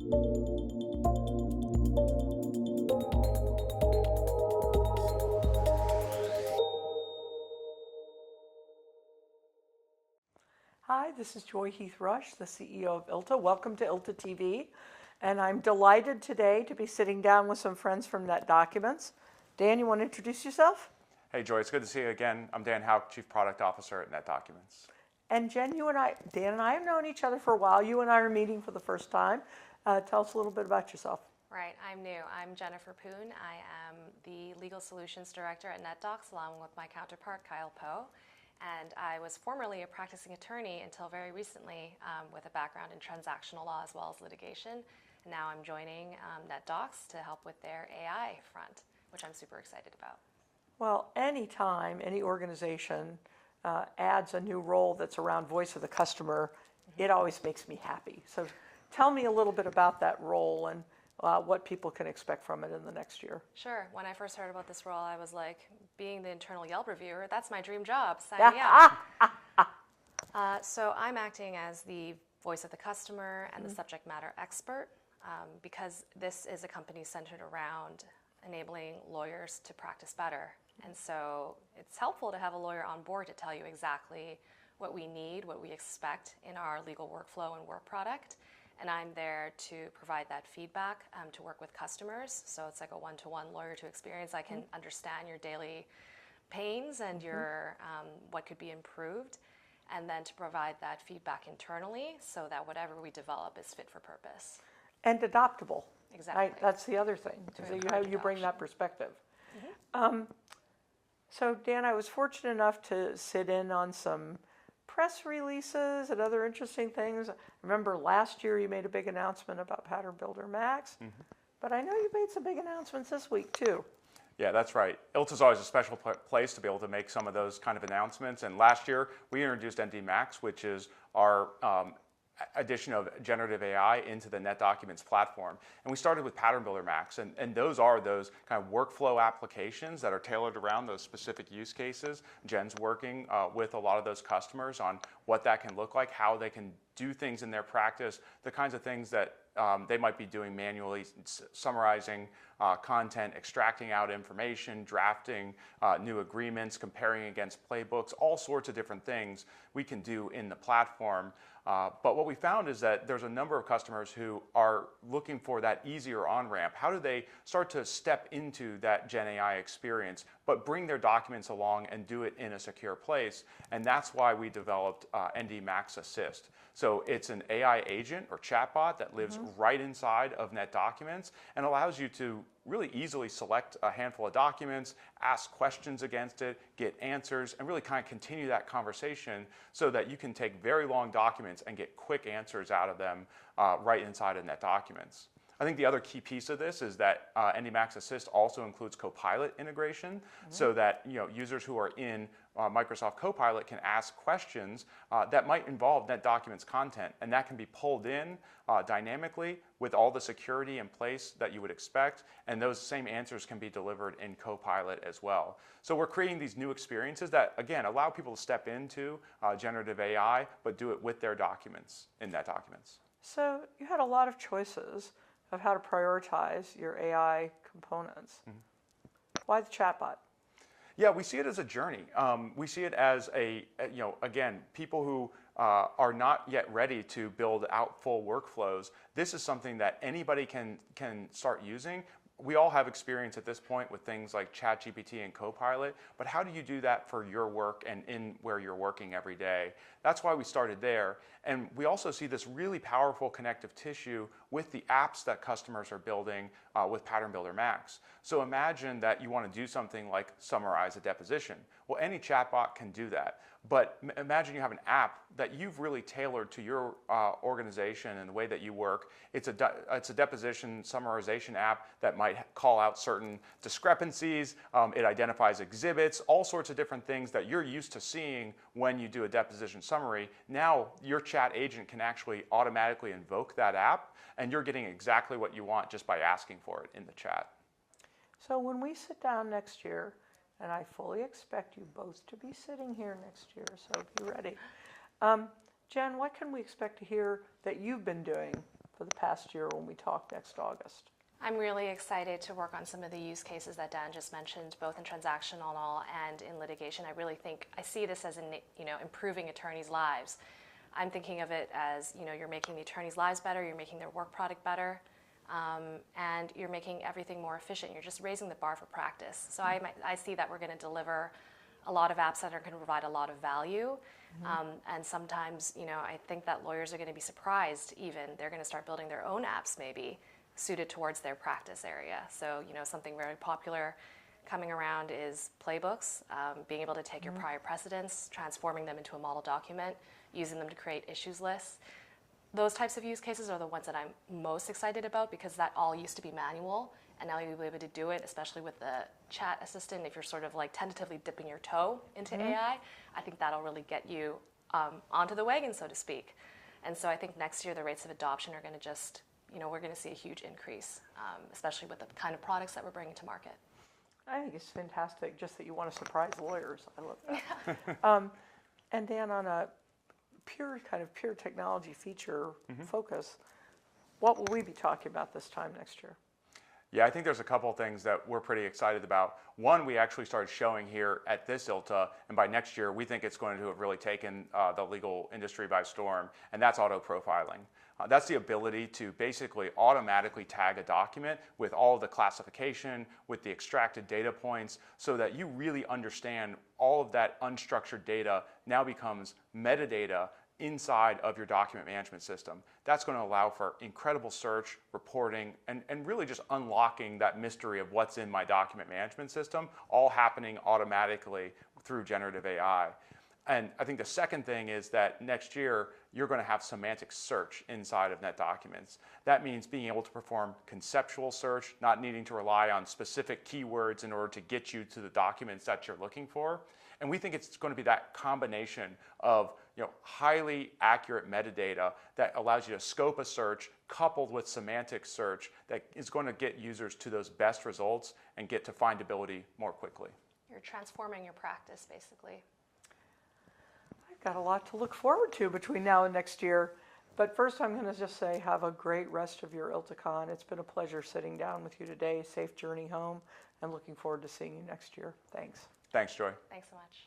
Hi, this is Joy Heath Rush, the CEO of ILTA. Welcome to ILTA TV. And I'm delighted today to be sitting down with some friends from NetDocuments. Dan, you want to introduce yourself? Hey Joy, it's good to see you again. I'm Dan Hauck, Chief Product Officer at NetDocuments. And Jen, Dan and I have known each other for a while. You and I are meeting for the first time. Tell us a little bit about yourself. Right, I'm new. I'm Jennifer Poon. I am the Legal Solutions Director at NetDocs, along with my counterpart, Kyle Poe. And I was formerly a practicing attorney until very recently with a background in transactional law as well as litigation. And now I'm joining NetDocs to help with their AI front, which I'm super excited about. Well, anytime any organization adds a new role that's around voice of the customer, it always makes me happy. So tell me a little bit about that role and what people can expect from it in the next year. Sure. When I first heard about this role, I was like, being the internal Yelp reviewer, that's my dream job. Sign me up. So I'm acting as the voice of the customer and the subject matter expert because this is a company centered around enabling lawyers to practice better. And so it's helpful to have a lawyer on board to tell you exactly what we need, what we expect in our legal workflow and work product. And I'm there to provide that feedback to work with customers. So it's like a one-to-one lawyer to experience. I can understand your daily pains and your what could be improved, and then to provide that feedback internally so that whatever we develop is fit for purpose. And adoptable. Exactly. Right? That's the other thing. So you bring that perspective. So Dan, I was fortunate enough to sit in on some press releases and other interesting things. I remember last year you made a big announcement about Pattern Builder Max, but I know you made some big announcements this week too. Yeah, that's right. ILTA's always a special place to be able to make some of those kind of announcements. And last year we introduced ND Max, which is our addition of generative AI into the NetDocuments platform. And we started with Pattern Builder Max, and those are those kind of workflow applications that are tailored around those specific use cases. Jen's working with a lot of those customers on what that can look like, how they can do things in their practice, the kinds of things that they might be doing manually, summarizing content, extracting out information, drafting new agreements, comparing against playbooks, all sorts of different things we can do in the platform. But what we found is that there's a number of customers who are looking for that easier on-ramp. How do they start to step into that Gen AI experience, but bring their documents along and do it in a secure place? And that's why we developed ND Max Assist. So it's an AI agent or chatbot that lives right inside of NetDocuments and allows you to really easily select a handful of documents, ask questions against it, get answers, and really kind of continue that conversation so that you can take very long documents and get quick answers out of them right inside of NetDocuments. I think the other key piece of this is that ND Max Assist also includes Copilot integration, so that users who are in Microsoft Copilot can ask questions that might involve NetDocuments content, and that can be pulled in dynamically with all the security in place that you would expect, and those same answers can be delivered in Copilot as well. So we're creating these new experiences that, again, allow people to step into generative AI, but do it with their documents in NetDocuments. So you had a lot of choices of how to prioritize your AI components. Why the chatbot? Yeah, we see it as a journey. We see it as again, people who are not yet ready to build out full workflows. This is something that anybody can start using. We all have experience at this point with things like ChatGPT and Copilot, but how do you do that for your work and in where you're working every day? That's why we started there. And we also see this really powerful connective tissue with the apps that customers are building with Pattern Builder Max. So imagine that you want to do something like summarize a deposition. Well, any chatbot can do that. But imagine you have an app that you've really tailored to your organization and the way that you work. It's a deposition summarization app that might call out certain discrepancies. It identifies exhibits, all sorts of different things that you're used to seeing when you do a deposition summary. Now your chat agent can actually automatically invoke that app, and you're getting exactly what you want just by asking for it in the chat. So when we sit down next year, and I fully expect you both to be sitting here next year, so be ready. Jen, what can we expect to hear that you've been doing for the past year when we talk next August? I'm really excited to work on some of the use cases that Dan just mentioned, both in transactional and in litigation. I really think I see this as improving attorneys' lives. I'm thinking of it as you're making the attorneys' lives better, you're making their work product better, and you're making everything more efficient. You're just raising the bar for practice. So I see that we're going to deliver a lot of apps that are going to provide a lot of value. And sometimes, I think that lawyers are going to be surprised even. They're going to start building their own apps maybe suited towards their practice area. So, something very popular coming around is playbooks, being able to take your prior precedents, transforming them into a model document, using them to create issues lists. Those types of use cases are the ones that I'm most excited about because that all used to be manual, and now you'll be able to do it, especially with the chat assistant. If you're sort of like tentatively dipping your toe into AI, I think that'll really get you onto the wagon, so to speak. And so I think next year the rates of adoption are going to just, we're going to see a huge increase, especially with the kind of products that we're bringing to market. I think it's fantastic just that you want to surprise lawyers. I love that. And Dan, on a pure technology feature focus, what will we be talking about this time next year? Yeah, I think there's a couple of things that we're pretty excited about. One, we actually started showing here at this ILTA, and by next year, we think it's going to have really taken the legal industry by storm, and that's auto-profiling. That's the ability to basically automatically tag a document with all of the classification, with the extracted data points, so that you really understand all of that unstructured data now becomes metadata inside of your document management system. That's going to allow for incredible search, reporting, and really just unlocking that mystery of what's in my document management system, all happening automatically through generative AI. And I think the second thing is that next year, you're going to have semantic search inside of NetDocuments. That means being able to perform conceptual search, not needing to rely on specific keywords in order to get you to the documents that you're looking for. And we think it's going to be that combination of highly accurate metadata that allows you to scope a search coupled with semantic search that is going to get users to those best results and get to findability more quickly. You're transforming your practice, basically. I've got a lot to look forward to between now and next year. But first, I'm going to just say have a great rest of your ILTACON. It's been a pleasure sitting down with you today. Safe journey home, and looking forward to seeing you next year. Thanks. Thanks, Joy. Thanks so much.